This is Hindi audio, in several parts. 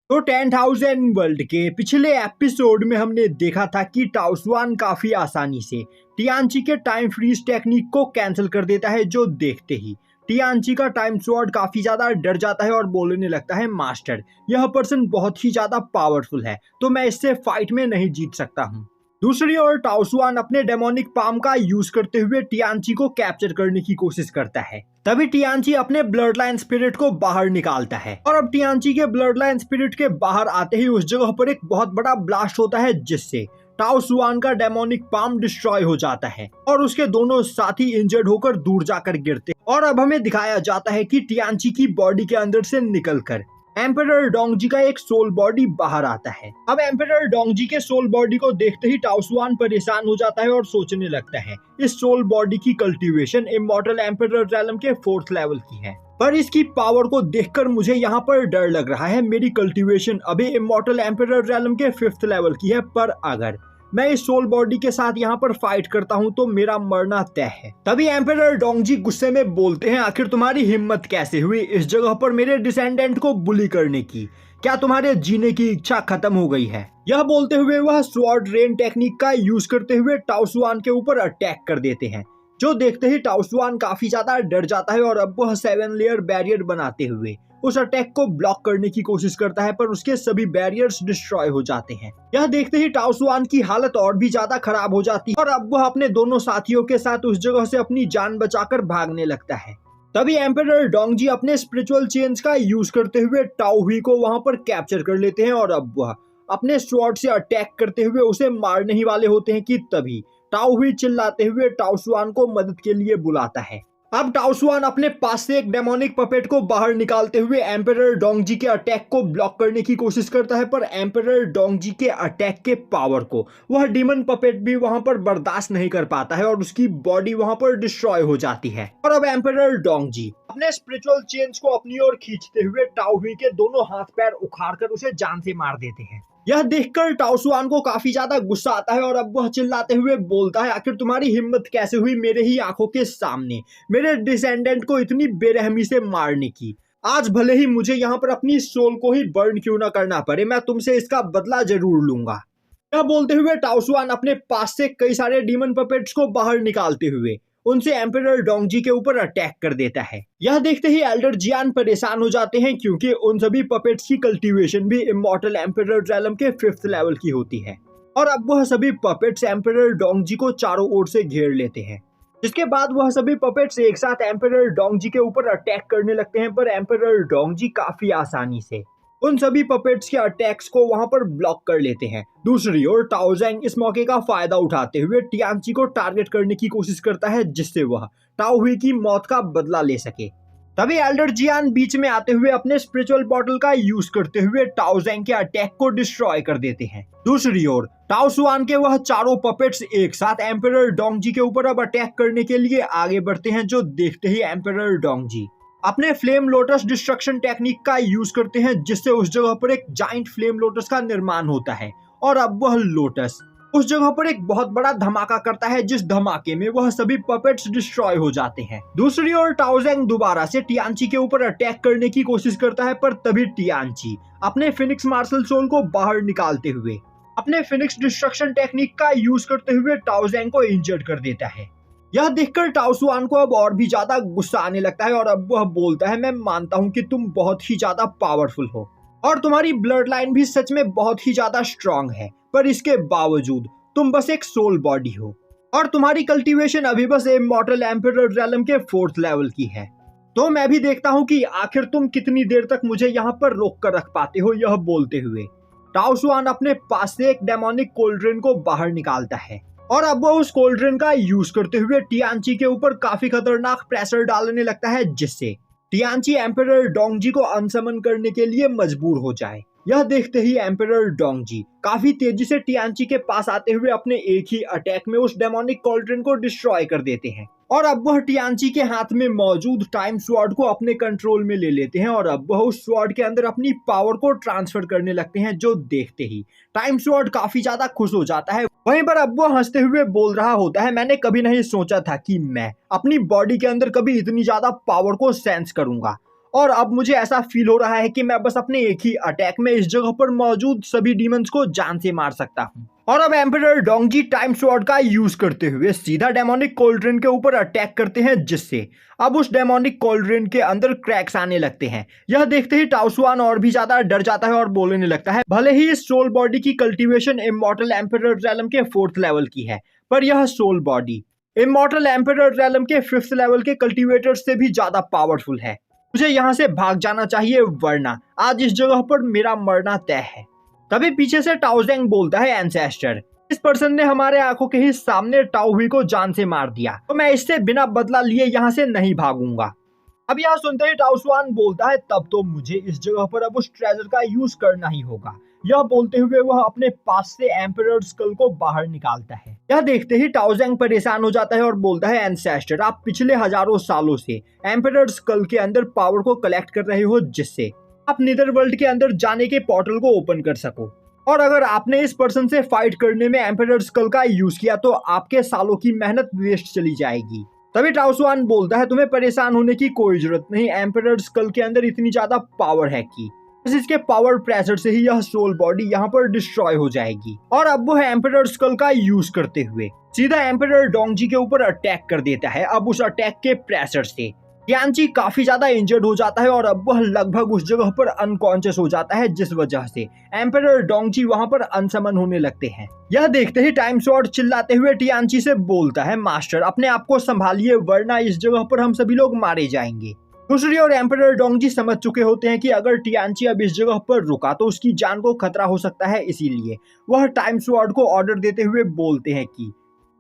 तो 10,000 वर्ल्ड के पिछले एपिसोड में हमने देखा था कि टाओ जुआन काफी आसानी से टियानची के टाइम फ्रीज टेक्निक को कैंसिल कर देता है, जो देखते ही टियानची का टाइम स्वॉर्ड काफी ज्यादा डर जाता है और बोलने लगता है, मास्टर यह पर्सन बहुत ही ज्यादा पावरफुल है, तो मैं इससे फाइट में नहीं जीत सकता हूँ। दूसरी ओर टाओ जुआन अपने डेमोनिक पाम का यूज करते हुए टियानची को कैप्चर करने की कोशिश करता है। तभी टियानची अपने ब्लड लाइन स्पिरिट को बाहर निकालता है और अब टियानची के ब्लड लाइन स्पिरिट के बाहर आते ही उस जगह पर एक बहुत बड़ा ब्लास्ट होता है, जिससे टाओ जुआन का डेमोनिक पाम डिस्ट्रॉय हो जाता है और उसके दोनों साथी इंजर्ड होकर दूर जाकर गिरते हैं। और अब हमें दिखाया जाता है कि टियानची की बॉडी के अंदर से निकलकर एम्परर डोंगजी का एक सोल बॉडी बाहर आता है। अब एम्परर डोंगजी के सोल बॉडी को देखते ही टाओ जुआन परेशान हो जाता है और सोचने लगता है, इस सोल बॉडी की कल्टीवेशन इमॉर्टल एम्परर रैलम के 4th लेवल की है, पर इसकी पावर को देखकर मुझे यहाँ पर डर लग रहा है। मेरी कल्टीवेशन अभी इमॉर्टल एम्परर रैलम के 5th लेवल की है, पर अगर मैं इस सोल बॉडी के साथ यहाँ पर फाइट करता हूँ तो मेरा मरना तय है। तभी एम्परर डोंगजी गुस्से में बोलते हैं, आखिर तुम्हारी हिम्मत कैसे हुई इस जगह पर मेरे डिसेंडेंट को बुली करने की? क्या तुम्हारे जीने की इच्छा खत्म हो गई है? यह बोलते हुए वह स्वॉर्ड रेन टेक्निक का यूज करते हुए टाओ जुआन के ऊपर अटैक कर देते हैं, जो देखते ही टाओ जुआन काफी ज्यादा डर जाता है और अब वह 7 लेयर बैरियर बनाते हुए उस अटैक को ब्लॉक करने की कोशिश करता है, पर उसके सभी बैरियर्स डिस्ट्रॉय हो जाते हैं। यह देखते ही टाओ जुआन की हालत और भी ज्यादा खराब हो जाती है और अब वह अपने दोनों साथियों के साथ उस जगह से अपनी जान बचाकर भागने लगता है। तभी एम्परर डोंगजी अपने स्पिरिचुअल चेंज का यूज करते हुए टाओ हुई को वहां पर कैप्चर कर लेते हैं और अब वह अपने स्वॉर्ड से अटैक करते हुए उसे मारने ही वाले होते हैं कि तभी टाओ हुई चिल्लाते हुए टाओ जुआन को मदद के लिए बुलाता है। अब टाओ जुआन अपने पास से एक डेमोनिक पपेट को बाहर निकालते हुए एम्परर डोंगजी के अटैक को ब्लॉक करने की कोशिश करता है, पर एम्परर डोंगजी के अटैक के पावर को वह डीमन पपेट भी वहां पर बर्दाश्त नहीं कर पाता है और उसकी बॉडी वहां पर डिस्ट्रॉय हो जाती है। और अब एम्परर डोंगजी अपने स्पिरिचुअल चेंज को अपनी ओर खींचते हुए टाओ हुई के दोनों हाथ पैर उखाड़कर उसे जान से मार देते हैं। यह देखकर टाओ जुआन को काफी ज्यादा गुस्सा आता है और अब वह चिल्लाते हुए बोलता है, आखिर तुम्हारी हिम्मत कैसे हुई मेरे ही आंखों के सामने मेरे डिसेंडेंट को इतनी बेरहमी से मारने की? आज भले ही मुझे यहाँ पर अपनी सोल को ही बर्न क्यों ना करना पड़े, मैं तुमसे इसका बदला जरूर लूंगा। यह बोलते हुए टाओ जुआन अपने पास से कई सारे डीमन पपेट्स को बाहर निकालते हुए उनसे एम्परर डोंगजी के ऊपर अटैक कर देता है। यह देखते ही एल्डर जियान परेशान हो जाते हैं, क्योंकि उन सभी पपेट्स की कल्टीवेशन भी इमॉर्टल एम्परर रैलम के 5th लेवल की होती है और अब वह सभी पपेट्स एम्परर डोंगजी को चारों ओर से घेर लेते हैं, जिसके बाद वह सभी पपेट्स एक साथ एम्परर डोंगजी के ऊपर अटैक करने लगते हैं, पर एम्परर डोंगजी काफी आसानी से उन सभी पपेट्स के अटैक्स को वहां पर ब्लॉक कर लेते हैं। दूसरी ओर टाओ जैंग इस मौके का फायदा उठाते हुए टियानची को टारगेट करने की कोशिश करता है, जिससे वह टाओ हुई की मौत का बदला ले सके। तभी एल्डर जियान बीच में आते हुए अपने स्पिरिचुअल बॉटल का यूज करते हुए टाओ जैंग के अटैक को डिस्ट्रॉय कर देते हैं। दूसरी ओर टाओ जुआन के वह चारों पपेट्स एक साथ एम्परर डोंगजी के ऊपर अब अटैक करने के लिए आगे बढ़ते हैं, जो देखते ही एम्परर डोंगजी अपने फ्लेम लोटस डिस्ट्रक्शन टेक्निक का यूज करते हैं, जिससे उस जगह पर एक जाइंट फ्लेम लोटस का निर्माण होता है और अब वह लोटस उस जगह पर एक बहुत बड़ा धमाका करता है, जिस धमाके में वह सभी पपेट्स डिस्ट्रॉय हो जाते हैं। दूसरी ओर टाओ जैंग दोबारा से टियानची के ऊपर अटैक करने की कोशिश करता है, पर तभी टियानची अपने फिनिक्स मार्शल सोल को बाहर निकालते हुए अपने फिनिक्स डिस्ट्रक्शन टेक्निक का यूज करते हुए टाओ जैंग को इंजर्ड कर देता है। यह देखकर टाओ जुआन को अब और भी ज्यादा गुस्सा आने लगता है और अब वह बोलता है, मैं मानता हूँ कि तुम बहुत ही ज्यादा पावरफुल हो और तुम्हारी ब्लड लाइन भी सच में बहुत ही ज्यादा स्ट्रांग है, पर इसके बावजूद तुम बस एक सोल बॉडी हो और तुम्हारी कल्टीवेशन अभी बस इमॉर्टल एम्परर रैलम के 4th लेवल की है। तो मैं भी देखता हूँ कि आखिर तुम कितनी देर तक मुझे यहाँ पर रोक कर रख पाते हो। यह बोलते हुए टाओ जुआन अपने पास से एक डेमोनिक कोल्ड्रेन को बाहर निकालता है और अब वो उस कोल्ड्रेन का यूज करते हुए टियानची के ऊपर काफी खतरनाक प्रेशर डालने लगता है, जिससे टियानची एम्परर डोंगजी को अनसमन करने के लिए मजबूर हो जाए। यह देखते ही एम्परर डोंगजी काफी तेजी से टियानची के पास आते हुए अपने एक ही अटैक में उस डेमोनिक कोल्ड्रेन को डिस्ट्रॉय कर देते हैं और अब वह टियानची के हाथ में मौजूद टाइम स्वॉर्ड को अपने कंट्रोल में ले लेते हैं और अब वह उस स्वॉर्ड के अंदर अपनी पावर को ट्रांसफर करने लगते हैं, जो देखते ही टाइम स्वॉर्ड काफी ज्यादा खुश हो जाता है। वहीं पर अब वह हंसते हुए बोल रहा होता है, मैंने कभी नहीं सोचा था कि मैं अपनी बॉडी के अंदर कभी इतनी ज्यादा पावर को सेंस करूंगा और अब मुझे ऐसा फील हो रहा है कि मैं बस अपने एक ही अटैक में इस जगह पर मौजूद सभी डीमंस को जान से मार सकता हूँ। और अब एम्परर डोंगजी टाइम स्वॉर्ड का यूज करते हुए सीधा डेमोनिक कोल्ड्रेन के ऊपर अटैक करते हैं, जिससे अब उस डेमोनिक कोल्ड्रेन के अंदर क्रैक्स आने लगते हैं। यह देखते ही टाओसुआन और भी ज्यादा डर जाता है और बोलने लगता है, भले ही इस सोल बॉडी की कल्टीवेशन इमॉर्टल एम्परर रैलम के 4th लेवल की है, पर यह soul body immortal emperor realm के 5th लेवल के कल्टीवेटर से भी ज्यादा पावरफुल है। मुझे यहाँ से भाग जाना चाहिए, वरना आज इस जगह पर मेरा मरना तय है। तभी पीछे से टाओजेंग बोलता है, एंसेस्टर, इस पर्सन ने हमारे आंखों के ही सामने टाओ हुई को जान से मार दिया, तो मैं इससे बिना बदला लिए यहाँ से नहीं भागूंगा। अब यह सुनते ही टाओसुआन बोलता है, तब तो मुझे इस जगह पर अब उस ट्रेजर का यूज करना ही होगा। यह बोलते हुए वह अपने पास से एम्परर स्कल को बाहर निकालता है। यह देखते ही टाओजेंग परेशान हो जाता है और बोलता है, एंसेस्टर, आप पिछले हजारों सालों से एम्परर स्कल के अंदर पावर को कलेक्ट कर रहे हो, जिससे आप नीदरवर्ल्ड के अंदर जाने के पोर्टल को ओपन कर सको। और अगर आपने इस पर्सन से फाइट करने में एम्परर स्कल का यूज किया तो आपके सालों की मेहनत वेस्ट चली जाएगी। तभी टाओसुआन बोलता है, तुम्हें परेशान होने की कोई जरूरत नहीं, एम्परर स्कल के अंदर इतनी ज्यादा पावर है कि बस इसके पावर प्रेशर से ही यह सोल बॉडी यहाँ पर डिस्ट्रॉय हो जाएगी। और अब वह एम्परर स्कल का यूज करते हुए सीधा एम्परर डोंगजी के ऊपर अटैक कर देता है। अब उस अटैक के प्रेशर से टियानची काफी ज्यादा इंजर्ड हो जाता है और अब वह लगभग उस जगह पर अनकॉन्शियस हो जाता है, जिस वजह से एम्परर डोंगजी वहां पर अनसमन होने लगते हैं। यह देखते ही टाइम स्वॉर्ड चिल्लाते हुए टियानची से बोलता है, मास्टर, अपने आप को संभालिए, वरना इस जगह पर हम सभी लोग मारे जाएंगे। दूसरी ओर एम्परर डोंगजी समझ चुके होते हैं कि अगर टियानची अब इस जगह पर रुका तो उसकी जान को खतरा हो सकता है, इसीलिए वह टाइम स्वॉर्ड को ऑर्डर देते हुए बोलते हैं कि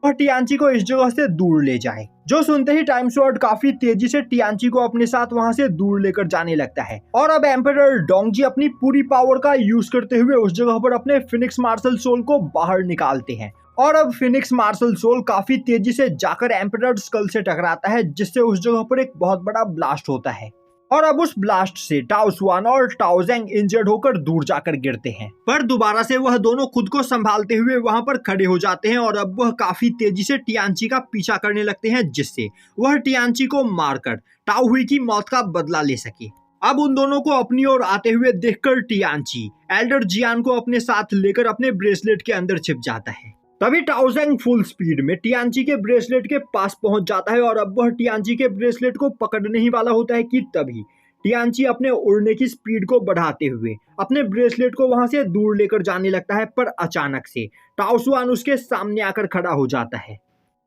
वह टियानची को इस जगह से दूर ले जाए। जो सुनते ही टाइम स्वॉर्ड काफी तेजी से टियानची को अपने साथ वहां से दूर लेकर जाने लगता है। और अब एम्परर डोंगजी अपनी पूरी पावर का यूज करते हुए उस जगह पर अपने फिनिक्स मार्शल सोल को बाहर निकालते हैं। और अब फिनिक्स मार्शल सोल काफी तेजी से जाकर एम्परर स्कल से टकराता है, जिससे उस जगह पर एक बहुत बड़ा ब्लास्ट होता है। और अब उस ब्लास्ट से टाओसुआन और टाओजेंग इंजर्ड होकर दूर जाकर गिरते हैं, पर दोबारा से वह दोनों खुद को संभालते हुए वहां पर खड़े हो जाते हैं और अब वह काफी तेजी से टियानची का पीछा करने लगते हैं, जिससे वह टियानची को मारकर टाओ हुई की मौत का बदला ले सके। अब उन दोनों को अपनी ओर आते हुए देखकर टियानची एल्डर जियान को अपने साथ लेकर अपने ब्रेसलेट के अंदर छिप जाता है। तभी टाओजेंग फुल स्पीड में टियानची के ब्रेसलेट के पास पहुंच जाता है और अब वह टियानची के ब्रेसलेट को पकड़ने ही वाला होता है कि तभी टियानची अपने उड़ने की स्पीड को बढ़ाते हुए अपने ब्रेसलेट को वहां से दूर लेकर जाने लगता है, पर अचानक से टाओसुआन उसके सामने आकर खड़ा हो जाता है।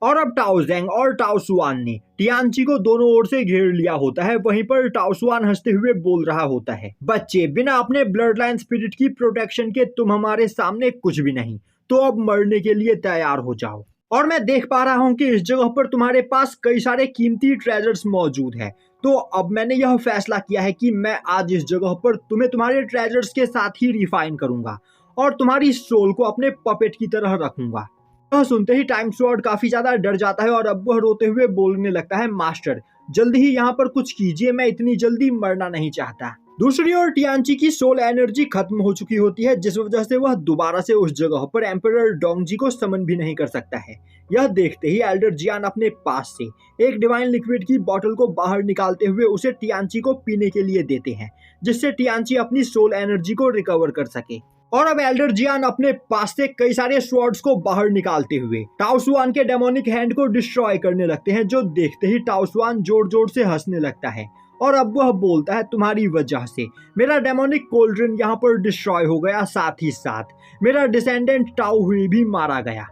और अब टाओजेंग और टाओसुआन ने टियानची को दोनों ओर से घेर लिया होता है। वहीं पर टाओसुआन हंसते हुए बोल रहा होता है, बच्चे, बिना अपने ब्लड लाइन स्पिरिट की प्रोटेक्शन के तुम हमारे सामने कुछ भी नहीं, तो अब मरने के लिए तैयार हो जाओ। और मैं देख पा रहा हूँ कि इस जगह पर तुम्हारे पास कई सारे कीमती ट्रेजर्स मौजूद है, तो अब मैंने यह फैसला किया है कि मैं आज इस जगह पर तुम्हें तुम्हारे ट्रेजर्स के साथ ही रिफाइन करूंगा और तुम्हारी सोल को अपने पपेट की तरह रखूंगा। यह सुनते ही टाइम स्वॉर्ड काफी ज्यादा डर जाता है और अब वह रोते हुए बोलने लगता है, मास्टर, जल्दी ही यहाँ पर कुछ कीजिए, मैं इतनी जल्दी मरना नहीं चाहता। दूसरी ओर टियानची की सोल एनर्जी खत्म हो चुकी होती है, जिस वजह से वह दोबारा से उस जगह पर एम्परर डोंगजी को समन भी नहीं कर सकता है। यह देखते ही एल्डर जियान अपने पास से एक डिवाइन लिक्विड की बोतल को बाहर निकालते हुए उसे टियानची को पीने के लिए देते हैं, जिससे टियानची अपनी सोल एनर्जी को रिकवर कर सके। और अब एल्डर जियान अपने पास से कई सारे स्वॉर्ड्स को बाहर निकालते हुए टाओसुआन के डेमोनिक हैंड को डिस्ट्रॉय करने लगते हैं, जो देखते ही टाओसुआन जोर जोर से हंसने लगता है। और अब वह बोलता है, तुम्हारी वजह से मेरा डेमोनिक कोल्ड्रेन यहाँ पर डिस्ट्रॉय हो गया, साथ ही साथ मेरा डिसेंडेंट टाओ हुई भी मारा गया,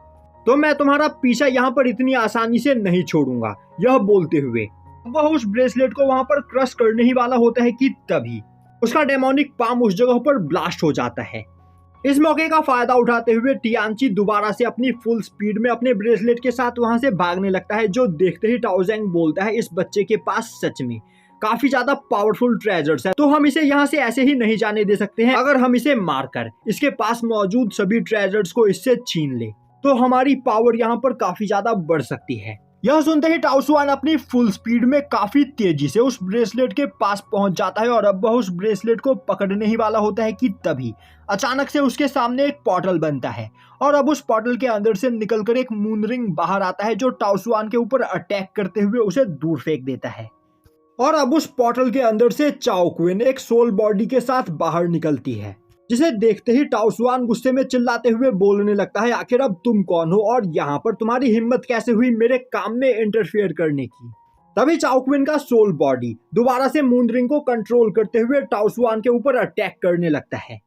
तो मैं तुम्हारा पीछा यहाँ पर इतनी आसानी से नहीं छोड़ूंगा। यह बोलते हुए वह उस ब्रेसलेट को वहां पर क्रश करने ही वाला होता है कि तभी उसका डेमोनिक पाम उस जगह पर ब्लास्ट हो जाता है। इस मौके का फायदा उठाते हुए टियानची दोबारा से अपनी फुल स्पीड में अपने ब्रेसलेट के साथ वहां से भागने लगता है, जो देखते ही टाओजेंग बोलता है, इस बच्चे के पास सच में काफी ज्यादा पावरफुल ट्रेजर्स है, तो हम इसे यहाँ से ऐसे ही नहीं जाने दे सकते हैं। अगर हम इसे मारकर इसके पास मौजूद सभी ट्रेजर्स को इससे छीन ले तो हमारी पावर यहाँ पर काफी ज्यादा बढ़ सकती है। यह सुनते ही टाओसुआन अपनी फुल स्पीड में काफी तेजी से उस ब्रेसलेट के पास पहुंच जाता है और अब वह उस ब्रेसलेट को पकड़ने ही वाला होता है कि तभी अचानक से उसके सामने एक पोर्टल बनता है और अब उस पोर्टल के अंदर से निकलकर एक मून रिंग बाहर आता है, जो टाओसुआन के ऊपर अटैक करते हुए उसे दूर फेंक देता है। और अब उस पोर्टल के अंदर से चाओ क्विन एक सोल बॉडी के साथ बाहर निकलती है, जिसे देखते ही टाओ जुआन गुस्से में चिल्लाते हुए बोलने लगता है, आखिर अब तुम कौन हो और यहाँ पर तुम्हारी हिम्मत कैसे हुई मेरे काम में इंटरफेयर करने की। तभी चाओ क्विन का सोल बॉडी दोबारा से मून रिंग को कंट्रोल करते हुए टाओ जुआन के ऊपर अटैक करने लगता है।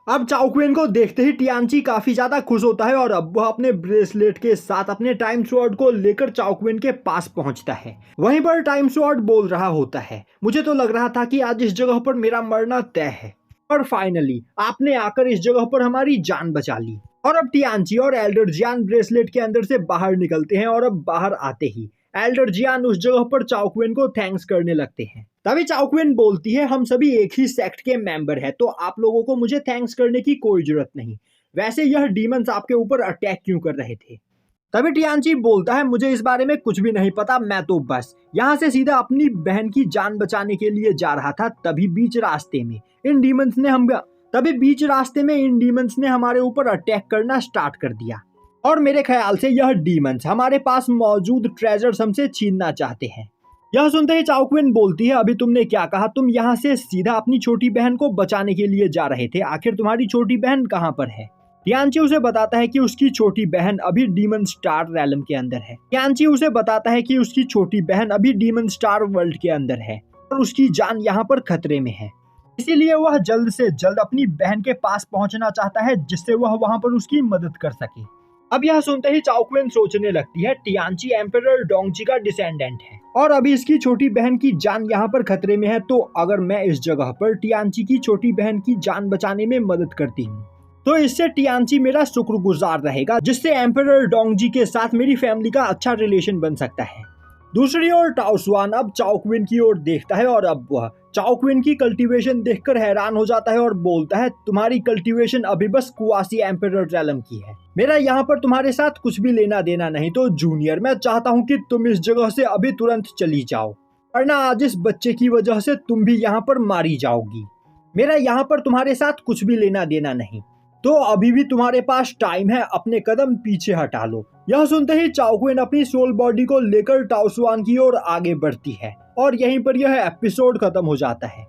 अब चाओ क्विन को देखते ही टियानची काफी ज्यादा खुश होता है और अब वह अपने ब्रेसलेट के साथ अपने टाइम स्वॉर्ड को लेकर चाओ क्विन के पास पहुंचता है। वहीं पर टाइम स्वॉर्ड बोल रहा होता है, मुझे तो लग रहा था कि आज इस जगह पर मेरा मरना तय है और फाइनली आपने आकर इस जगह पर हमारी जान बचा ली। और अब टियानची और एल्डर जियान ब्रेसलेट के अंदर से बाहर निकलते हैं और अब बाहर आते ही एल्डर जियान उस जगह पर चाओ क्विन को थैंक्स करने लगते हैं। तभी चाओ क्विन बोलती है, हम सभी एक ही सेक्ट के मेंबर हैं, तो आप लोगों को मुझे थैंक्स करने की कोई जरूरत नहीं। वैसे यह डीमंस आपके ऊपर अटैक क्यों कर रहे थे? तभी टियानची बोलता है, मुझे इस बारे में कुछ भी नहीं पता, मैं तो बस यहाँ से सीधा अपनी बहन की जान बचाने के लिए जा रहा था। तभी बीच रास्ते में इन डीमंस ने हमारे ऊपर अटैक करना स्टार्ट कर दिया और मेरे ख्याल से यह डीमंस हमारे पास मौजूद ट्रेजर्स हमसे छीनना चाहते हैं। यह सुनते ही चाओ क्विन बोलती है, अभी तुमने क्या कहा? तुम यहाँ से सीधा अपनी छोटी बहन को बचाने के लिए जा रहे थे, आखिर तुम्हारी छोटी बहन कहाँ पर है? टियानची उसे बताता है कि उसकी छोटी बहन अभी डीमन स्टार रैलम के अंदर है। टियानची उसे बताता है कि उसकी छोटी बहन अभी डीमन स्टार वर्ल्ड के अंदर है और उसकी जान यहाँ पर खतरे में है, इसीलिए वह जल्द से जल्द अपनी बहन के पास पहुंचना चाहता है जिससे वह वहां पर उसकी मदद कर सके। अब यह सुनते ही चाओ क्विन सोचने लगती है, टियानची एम्परर डोंगजी का डिसेंडेंट है और अभी इसकी छोटी बहन की जान यहाँ पर खतरे में है, तो अगर मैं इस जगह पर टियानची की छोटी बहन की जान बचाने में मदद करती हूँ तो इससे टियानची मेरा शुक्रगुजार रहेगा, जिससे एम्परर डोंगजी के साथ मेरी फैमिली का अच्छा रिलेशन बन सकता है। दूसरी ओर टाओ जुआन अब चाओ क्विन की ओर देखता है और अब वह चाओ क्विन की कल्टीवेशन देखकर हैरान हो जाता है और बोलता है, तुम्हारी कल्टीवेशन अभी बस कुआसी एम्परर रैलम की है, मेरा यहाँ पर तुम्हारे साथ कुछ भी लेना देना नहीं। तो जूनियर, मैं चाहता हूँ कि तुम इस जगह से अभी तुरंत चली जाओ, वरना आज इस बच्चे की वजह से तुम भी यहाँ पर मारी जाओगी। मेरा यहाँ पर तुम्हारे साथ कुछ भी लेना देना नहीं, तो अभी भी तुम्हारे पास टाइम है, अपने कदम पीछे हटा लो। यह सुनते ही चाओ क्विन अपनी सोल बॉडी को लेकर टाओ जुआन की ओर आगे बढ़ती है और यहीं पर यह एपिसोड खत्म हो जाता है।